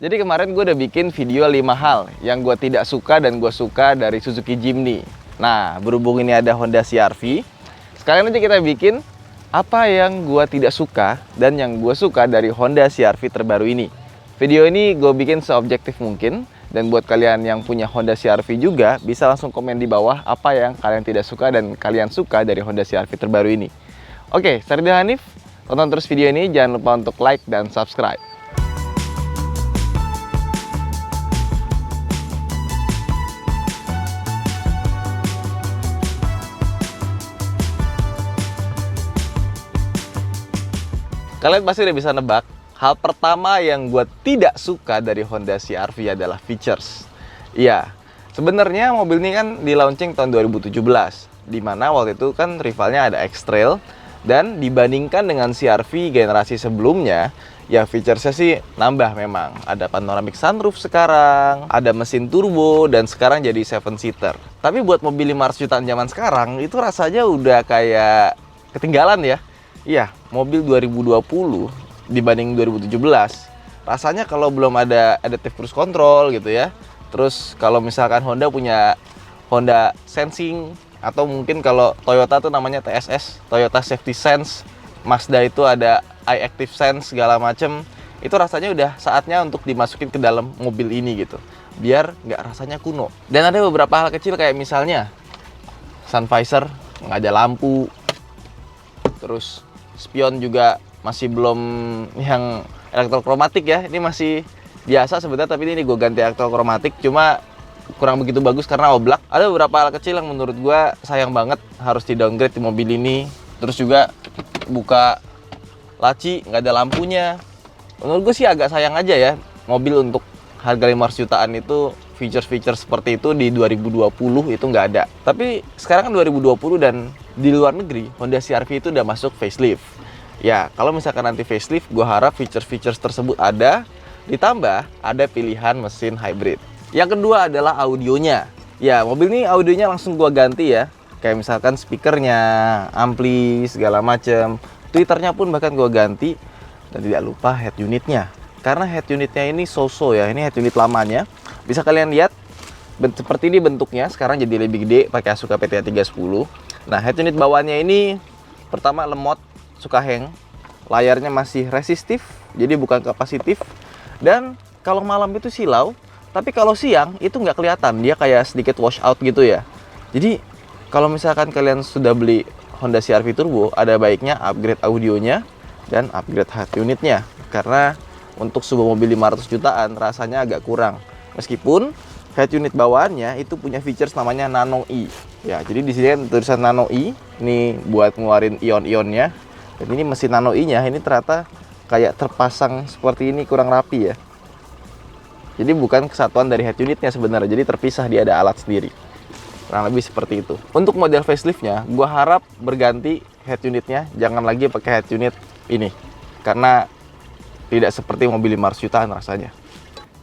Jadi kemarin gue udah bikin video 5 hal yang gue tidak suka dan gue suka dari Suzuki Jimny. Nah, berhubung ini ada Honda CR-V, sekalian aja kita bikin apa yang gue tidak suka dan yang gue suka dari Honda CR-V terbaru ini. Video ini gue bikin seobjektif mungkin, dan buat kalian yang punya Honda CR-V juga bisa langsung komen di bawah apa yang kalian tidak suka dan kalian suka dari Honda CR-V terbaru ini. Oke, saya Ridwan Hanif, tonton terus video ini, jangan lupa untuk like dan subscribe. Kalian pasti udah bisa nebak, hal pertama yang gue tidak suka dari Honda CR-V adalah features. Iya, sebenarnya mobil ini kan di launching tahun 2017, dimana waktu itu kan rivalnya ada X-Trail, dan dibandingkan dengan CR-V generasi sebelumnya, ya featuresnya sih nambah memang. Ada panoramic sunroof sekarang, ada mesin turbo, dan sekarang jadi 7-seater. Tapi buat mobil 500 jutaan zaman sekarang, itu rasanya udah kayak ketinggalan ya. Iya, mobil 2020 dibanding 2017, rasanya kalau belum ada adaptive cruise control gitu ya. Terus kalau misalkan Honda punya Honda Sensing, atau mungkin kalau Toyota tuh namanya TSS, Toyota Safety Sense, Mazda itu ada iActive Sense segala macem, itu rasanya udah saatnya untuk dimasukin ke dalam mobil ini gitu, biar nggak rasanya kuno. Dan ada beberapa hal kecil kayak misalnya sun visor nggak ada lampu, terus spion juga masih belum yang elektrokromatik ya, ini masih biasa sebenarnya, tapi ini gue ganti elektrokromatik, cuma kurang begitu bagus karena oblak. Ada beberapa hal kecil yang menurut gue sayang banget harus di downgrade di mobil ini. Terus juga buka laci nggak ada lampunya. Menurut gue sih agak sayang aja ya, mobil untuk harga 500 jutaan itu feature-feature seperti itu di 2020 itu nggak ada. Tapi sekarang kan 2020 dan di luar negeri Honda CR-V itu udah masuk facelift. Ya, kalau misalkan nanti facelift, gue harap feature-features tersebut ada, ditambah ada pilihan mesin hybrid. Yang kedua adalah audionya. Ya, mobil ini audionya langsung gue ganti ya. Kayak misalkan speakernya, ampli, segala macem. Tweeternya pun bahkan gue ganti. Dan tidak lupa head unitnya. Karena head unitnya ini so-so ya, ini head unit lamanya. Bisa kalian lihat, seperti ini bentuknya, sekarang jadi lebih gede pakai Asuka PTA 310. Nah, head unit bawahnya ini pertama lemot, suka hang. Layarnya masih resistif, jadi bukan kapasitif. Dan kalau malam itu silau, tapi kalau siang itu nggak kelihatan, dia kayak sedikit wash out gitu ya. Jadi kalau misalkan kalian sudah beli Honda CR-V Turbo, ada baiknya upgrade audionya dan upgrade head unitnya. Karena untuk sebuah mobil 500 jutaan rasanya agak kurang. Meskipun head unit bawaannya itu punya features namanya Nano E. Ya, jadi di sini kan tulisan Nano E, ini buat ngeluarin ion-ionnya. Dan ini mesin Nano E-nya ini ternyata kayak terpasang seperti ini, kurang rapi ya. Jadi bukan kesatuan dari head unitnya sebenarnya, jadi terpisah, dia ada alat sendiri. Kurang lebih seperti itu. Untuk model faceliftnya, gua harap berganti head unitnya, jangan lagi pakai head unit ini. Karena tidak seperti mobil 500 jutaan rasanya.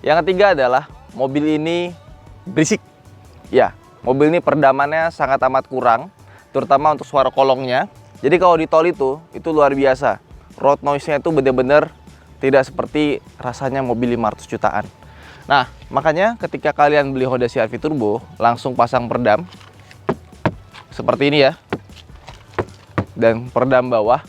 Yang ketiga adalah mobil ini berisik. Ya, mobil ini peredamannya sangat amat kurang, terutama untuk suara kolongnya. Jadi kalau di tol itu luar biasa. Road noise-nya itu benar-benar tidak seperti rasanya mobil 500 jutaan. Nah, makanya ketika kalian beli Honda CR-V Turbo, langsung pasang peredam seperti ini ya. Dan peredam bawah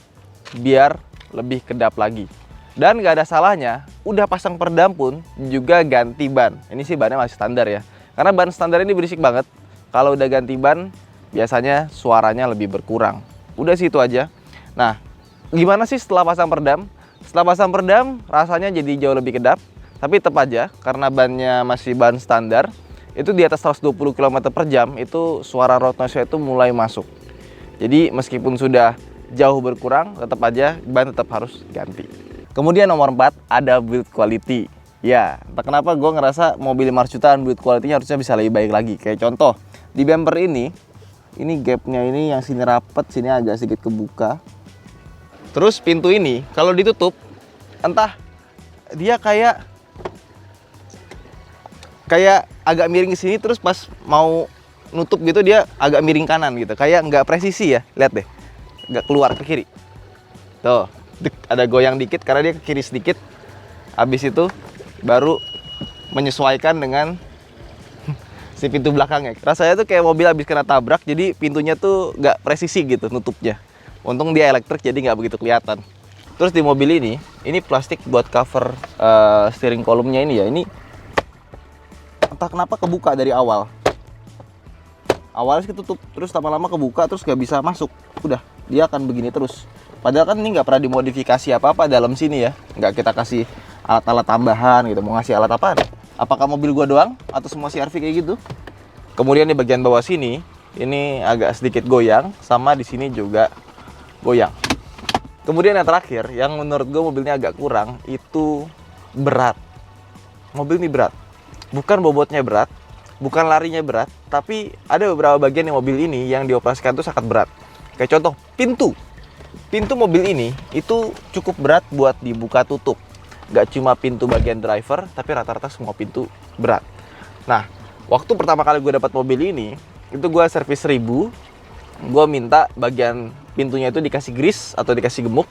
biar lebih kedap lagi. Dan nggak ada salahnya, udah pasang peredam pun juga ganti ban. Ini sih bannya masih standar ya. Karena ban standar ini berisik banget. Kalau udah ganti ban, biasanya suaranya lebih berkurang. Udah sih itu aja. Nah, gimana sih setelah pasang peredam? Setelah pasang peredam, rasanya jadi jauh lebih kedap. Tapi tetap aja, karena bannya masih ban standar, itu di atas 120 km per jam, itu suara road noise itu mulai masuk. Jadi meskipun sudah jauh berkurang, tetap aja ban tetap harus ganti. Kemudian nomor 4, ada build quality. Ya, entah kenapa gue ngerasa mobil 500 jutaan build quality-nya harusnya bisa lebih baik lagi. Kayak contoh, di bumper ini gapnya ini yang sini rapet, sini agak sedikit kebuka. Terus pintu ini, kalau ditutup, entah dia kayak agak miring ke sini, terus pas mau nutup gitu dia agak miring kanan gitu, kayak nggak presisi ya. Lihat deh, nggak keluar ke kiri tuh, ada goyang dikit karena dia ke kiri sedikit. Habis itu baru menyesuaikan dengan si pintu belakangnya. Rasanya tuh kayak mobil habis kena tabrak, jadi pintunya tuh nggak presisi gitu nutupnya. Untung dia elektrik jadi nggak begitu kelihatan. Terus di mobil ini plastik buat cover steering column-nya ini ya. Ini entah kenapa kebuka dari awal. Awalnya ketutup, terus lama-lama kebuka, terus nggak bisa masuk. Udah, dia akan begini terus. Padahal kan ini nggak pernah dimodifikasi apa-apa dalam sini ya. Nggak kita kasih alat-alat tambahan gitu. Mau ngasih alat apaan? Apakah mobil gua doang atau semua CR-V kayak gitu? Kemudian di bagian bawah sini ini agak sedikit goyang, sama di sini juga goyang. Kemudian yang terakhir, yang menurut gua mobilnya agak kurang, itu berat. Mobil ini berat. Bukan bobotnya berat, bukan larinya berat, tapi ada beberapa bagian di mobil ini yang dioperasikan itu sangat berat. Kayak contoh, pintu. Pintu mobil ini itu cukup berat buat dibuka tutup. Gak cuma pintu bagian driver, tapi rata-rata semua pintu berat. Nah, waktu pertama kali gue dapat mobil ini, itu gue servis 1000, gue minta bagian pintunya itu dikasih grease atau dikasih gemuk.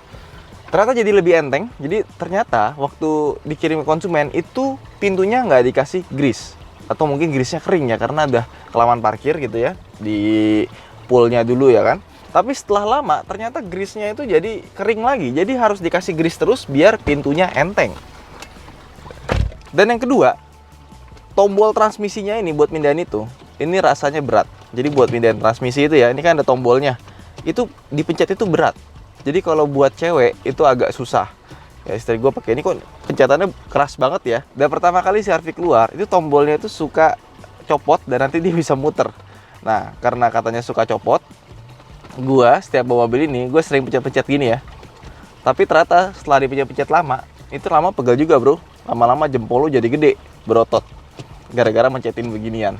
Ternyata jadi lebih enteng. Jadi ternyata waktu dikirim ke konsumen itu pintunya nggak dikasih grease. Atau mungkin grease-nya kering ya, karena udah kelamaan parkir gitu ya, di poolnya dulu ya kan. Tapi setelah lama ternyata grease-nya itu jadi kering lagi. Jadi harus dikasih grease terus biar pintunya enteng. Dan yang kedua, tombol transmisinya ini buat mindahin itu, ini rasanya berat. Jadi buat mindahin transmisi itu ya, ini kan ada tombolnya. Itu dipencet itu berat. Jadi kalau buat cewek itu agak susah. Ya istri gue pakai ini kok pencetannya keras banget ya. Dan pertama kali CR-V keluar, itu tombolnya itu suka copot dan nanti dia bisa muter. Nah, karena katanya suka copot, gua setiap bawa mobil ini gue sering pencet-pencet gini ya. Tapi ternyata setelah dipencet-pencet lama, itu lama pegel juga bro. Lama-lama jempol lu jadi gede, berotot, gara-gara mencetin beginian.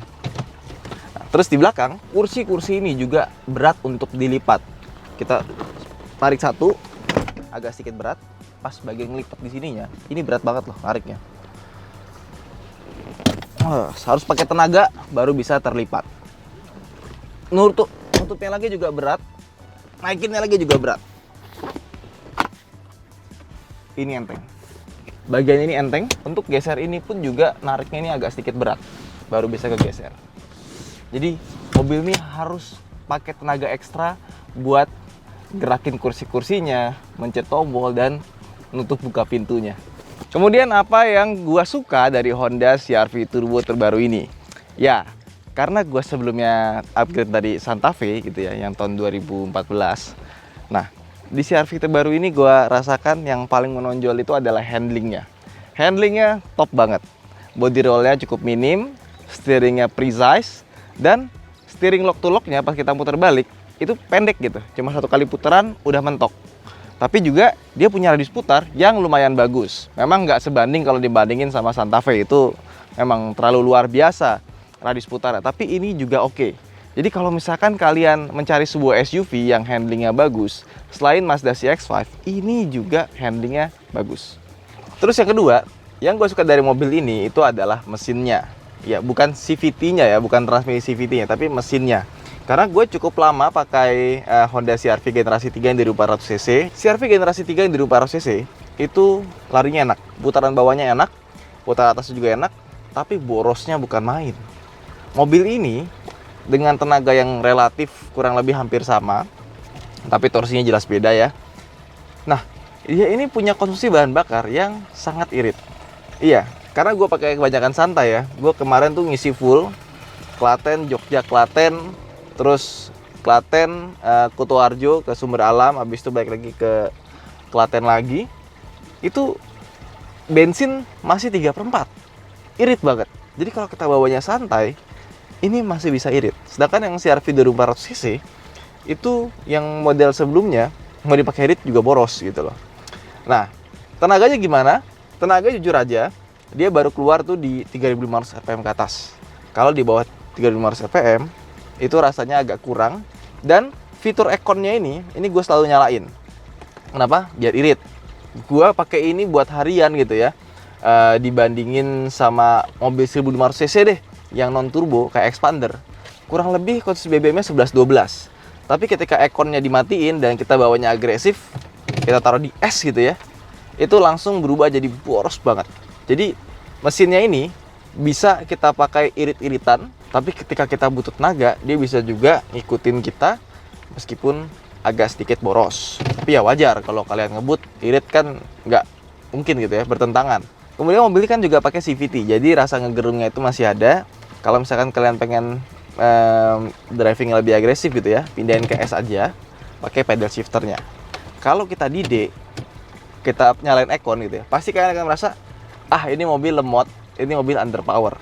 Nah, terus di belakang kursi-kursi ini juga berat untuk dilipat. Kita tarik satu, agak sedikit berat. Pas bagian ngelipat di sininya, ini berat banget loh nariknya. Harus pakai tenaga baru bisa terlipat. Nutupnya lagi juga berat, naikinnya lagi juga berat. Ini enteng. Bagian ini enteng. Untuk geser ini pun juga nariknya ini agak sedikit berat, baru bisa kegeser. Jadi mobil ini harus pakai tenaga ekstra buat gerakin kursi-kursinya, mencet tombol dan nutup buka pintunya. Kemudian apa yang gua suka dari Honda CR-V Turbo terbaru ini? Ya, karena gue sebelumnya upgrade dari Santa Fe gitu ya, yang tahun 2014. Nah, di CR-V terbaru ini gue rasakan yang paling menonjol itu adalah handlingnya. Handlingnya top banget. Body rollnya cukup minim, steeringnya precise, dan steering lock to locknya pas kita muter balik itu pendek gitu. Cuma satu kali putaran udah mentok. Tapi juga dia punya radius putar yang lumayan bagus. Memang nggak sebanding kalau dibandingin sama Santa Fe, itu memang terlalu luar biasa radius putarnya, tapi ini juga oke. Jadi kalau misalkan kalian mencari sebuah SUV yang handlingnya bagus, selain Mazda CX-5, ini juga handlingnya bagus. Terus yang kedua, yang gue suka dari mobil ini itu adalah mesinnya. Ya, bukan CVT-nya ya, bukan transmisi CVT-nya, tapi mesinnya. Karena gue cukup lama pakai Honda CR-V generasi 3 yang 1400cc. CR-V generasi 3 yang 1400cc itu larinya enak, putaran bawahnya enak, putaran atasnya juga enak, tapi borosnya bukan main. Mobil ini dengan tenaga yang relatif kurang lebih hampir sama, tapi torsinya jelas beda ya. Nah, dia ini punya konsumsi bahan bakar yang sangat irit. Iya, karena gue pakai kebanyakan santai ya. Gue kemarin tuh ngisi full Klaten, Jogja, Klaten, terus Klaten, Kutoarjo ke Sumber Alam, habis itu balik lagi ke Klaten lagi. Itu bensin masih 3/4. Irit banget. Jadi kalau kita bawanya santai, ini masih bisa irit. Sedangkan yang CR-V 2400cc itu yang model sebelumnya mau dipakai irit juga boros gitu loh. Nah, tenaganya gimana? Tenaga jujur aja, dia baru keluar tuh di 3500 rpm ke atas. Kalau di bawah 3500 rpm itu rasanya agak kurang. Dan fitur ekonnya ini gue selalu nyalain. Kenapa? Biar irit. Gue pakai ini buat harian gitu ya. Dibandingin sama mobil 1500cc deh yang non turbo kayak Expander, kurang lebih konsumsi BBM-nya 11-12. Tapi ketika ekonnya dimatiin dan kita bawanya agresif, kita taruh di S gitu ya, itu langsung berubah jadi boros banget. Jadi Mesinnya ini bisa kita pakai irit-iritan, tapi ketika kita butuh tenaga, dia bisa juga ngikutin kita meskipun agak sedikit boros. Tapi ya wajar kalau kalian ngebut, irit kan nggak mungkin gitu ya, bertentangan. Kemudian mobil ini kan juga pakai CVT, jadi rasa ngegerungnya itu masih ada. Kalau misalkan kalian pengen driving lebih agresif gitu ya, pindahin ke S aja, pakai pedal shifternya. Kalau kita di D, kita nyalain aircon gitu ya, pasti kalian akan merasa, ah ini mobil lemot, ini mobil underpower.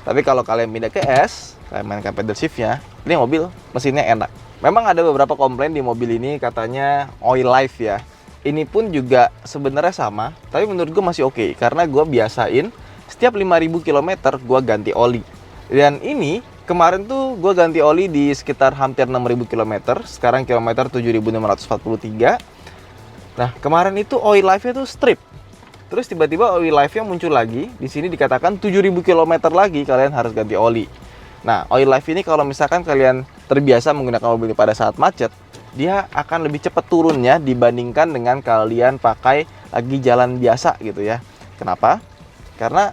Tapi kalau kalian pindah ke S, kalian mainkan pedal shiftnya, ini mobil mesinnya enak. Memang ada beberapa komplain di mobil ini, katanya oil life ya. Ini pun juga sebenarnya sama, tapi menurut gue masih oke, karena gue biasain setiap 5.000 km gue ganti oli. Dan ini kemarin tuh gue ganti oli di sekitar hampir 6.000 km, sekarang kilometer 7.643. Nah, kemarin itu oil life-nya tuh strip. Terus tiba-tiba oil life-nya muncul lagi. Di sini dikatakan 7.000 km lagi kalian harus ganti oli. Nah, oil life ini kalau misalkan kalian terbiasa menggunakan mobil ini pada saat macet, dia akan lebih cepat turunnya dibandingkan dengan kalian pakai lagi jalan biasa gitu ya. Kenapa? Karena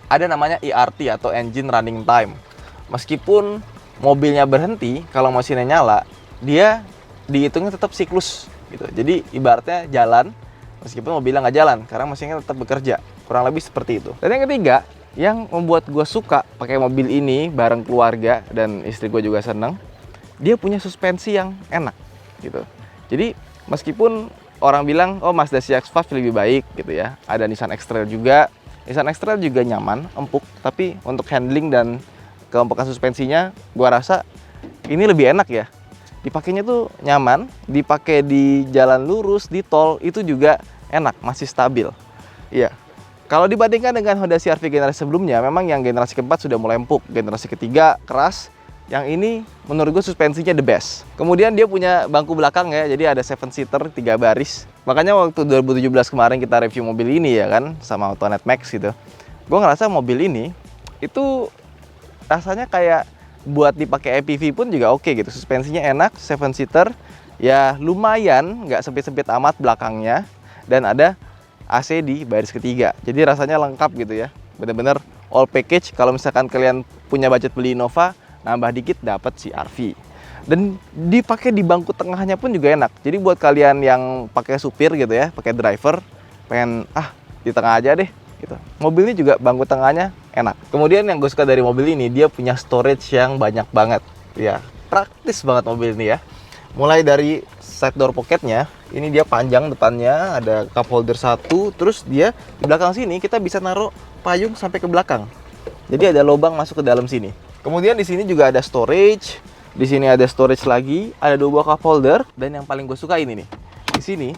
ada namanya ERT atau Engine Running Time. Meskipun mobilnya berhenti, kalau mesinnya nyala, dia dihitungnya tetap siklus gitu. Jadi ibaratnya jalan meskipun mobilnya nggak jalan, karena mesinnya tetap bekerja. Kurang lebih seperti itu. Dan yang ketiga, yang membuat gue suka pakai mobil ini bareng keluarga dan istri gue juga seneng, dia punya suspensi yang enak gitu. Jadi meskipun orang bilang, oh Mazda CX-5 lebih baik gitu ya, ada Nissan X-Trail juga. Nissan X-Trail juga nyaman, empuk, tapi untuk handling dan keempukan suspensinya, gue rasa ini lebih enak ya. Dipakainya tuh nyaman, dipakai di jalan lurus, di tol, itu juga enak, masih stabil. Iya. Kalau dibandingkan dengan Honda CR-V generasi sebelumnya, memang yang generasi keempat sudah mulai empuk, generasi ketiga keras. Yang ini menurut gue suspensinya the best. Kemudian dia punya bangku belakang ya, jadi ada 7-seater 3 baris. Makanya waktu 2017 kemarin kita review mobil ini ya kan, sama Autonet Max gitu. Gue ngerasa mobil ini itu rasanya kayak buat dipakai EPV pun juga oke gitu. Suspensinya enak, 7-seater, ya lumayan, nggak sempit-sempit amat belakangnya. Dan ada AC di baris ketiga, jadi rasanya lengkap gitu ya. Bener-bener all package. Kalau misalkan kalian punya budget beli Innova, nambah dikit dapat CR-V. Dan dipakai di bangku tengahnya pun juga enak. Jadi buat kalian yang pakai supir gitu ya, pakai driver, pengen di tengah aja deh gitu. Mobil ini juga bangku tengahnya enak. Kemudian yang gue suka dari mobil ini, dia punya storage yang banyak banget. Ya, praktis banget mobil ini ya. Mulai dari side door pocketnya, ini dia panjang depannya, ada cup holder 1, terus dia di belakang sini kita bisa naruh payung sampai ke belakang. Jadi ada lubang masuk ke dalam sini. Kemudian di sini juga ada storage. Di sini ada storage lagi, ada 2 buah cup holder, dan yang paling gue suka ini nih. Di sini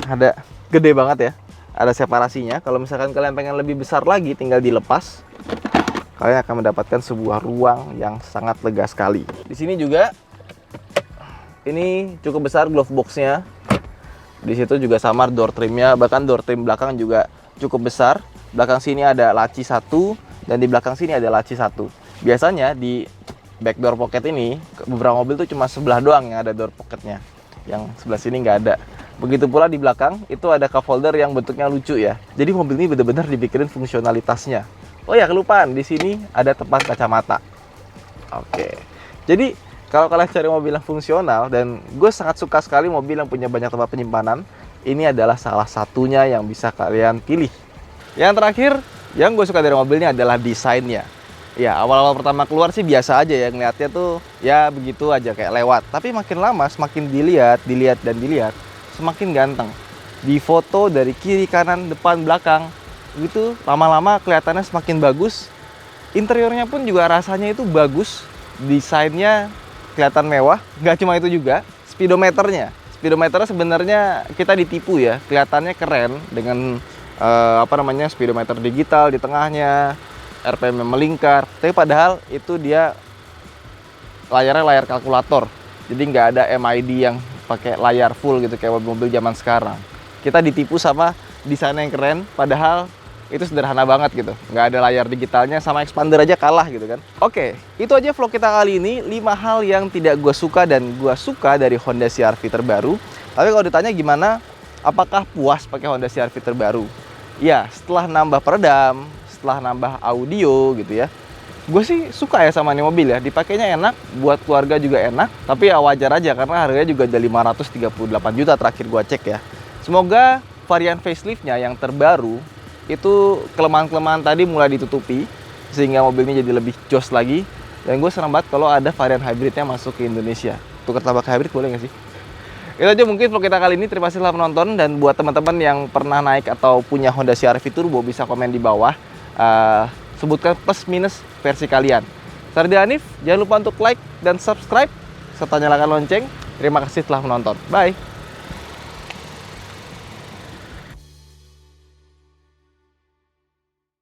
ada gede banget ya. Ada separasinya. Kalau misalkan kalian pengen lebih besar lagi, tinggal dilepas. Kalian akan mendapatkan sebuah ruang yang sangat lega sekali. Di sini juga ini cukup besar glove box-nya. Di situ juga sama door trimnya, bahkan door trim belakang juga cukup besar. Belakang sini ada laci 1 dan di belakang sini ada laci 1. Biasanya di back door pocket ini beberapa mobil tuh cuma sebelah doang yang ada door pocketnya, yang sebelah sini nggak ada. Begitu pula di belakang itu ada cup holder yang bentuknya lucu ya. Jadi mobil ini benar-benar dipikirin fungsionalitasnya. Oh ya, kelupaan, di sini ada tempat kacamata. Oke. Jadi kalau kalian cari mobil yang fungsional, dan gue sangat suka sekali mobil yang punya banyak tempat penyimpanan, ini adalah salah satunya yang bisa kalian pilih. Yang terakhir, yang gue suka dari mobil ini adalah desainnya. Ya, awal-awal pertama keluar sih biasa aja ya, ngeliatnya tuh ya begitu aja kayak lewat. Tapi makin lama, semakin dilihat, semakin ganteng. Di foto dari kiri, kanan, depan, belakang, gitu lama-lama kelihatannya semakin bagus. Interiornya pun juga rasanya itu bagus, desainnya kelihatan mewah. Nggak cuma itu juga, speedometernya sebenarnya kita ditipu ya, kelihatannya keren dengan speedometer digital di tengahnya, RPM yang melingkar, tapi padahal itu dia layarnya layar kalkulator, jadi nggak ada MID yang pakai layar full gitu kayak mobil zaman sekarang. Kita ditipu sama desain yang keren, padahal itu sederhana banget gitu, nggak ada layar digitalnya, sama expander aja kalah gitu kan. Oke, itu aja vlog kita kali ini, 5 hal yang tidak gue suka dan gue suka dari Honda CR-V terbaru. Tapi kalau ditanya gimana, apakah puas pakai Honda CR-V terbaru? Ya, setelah nambah peredam, setelah nambah audio gitu ya, gue sih suka ya sama ini mobil ya. Dipakainya enak, buat keluarga juga enak. Tapi ya wajar aja karena harganya juga ada 538 juta terakhir gue cek ya. Semoga varian faceliftnya yang terbaru itu kelemahan-kelemahan tadi mulai ditutupi sehingga mobilnya jadi lebih jos lagi. Dan gue senang banget kalau ada varian hybridnya masuk ke Indonesia. Tukar tabak hybrid boleh nggak sih? Itu aja mungkin vlog kita kali ini. Terima kasih telah menonton. Dan buat teman-teman yang pernah naik atau punya Honda CR-V Turbo bisa komen di bawah. Sebutkan plus minus versi kalian. Saya Ridwan Hanif, jangan lupa untuk like dan subscribe serta nyalakan lonceng. Terima kasih telah menonton. Bye.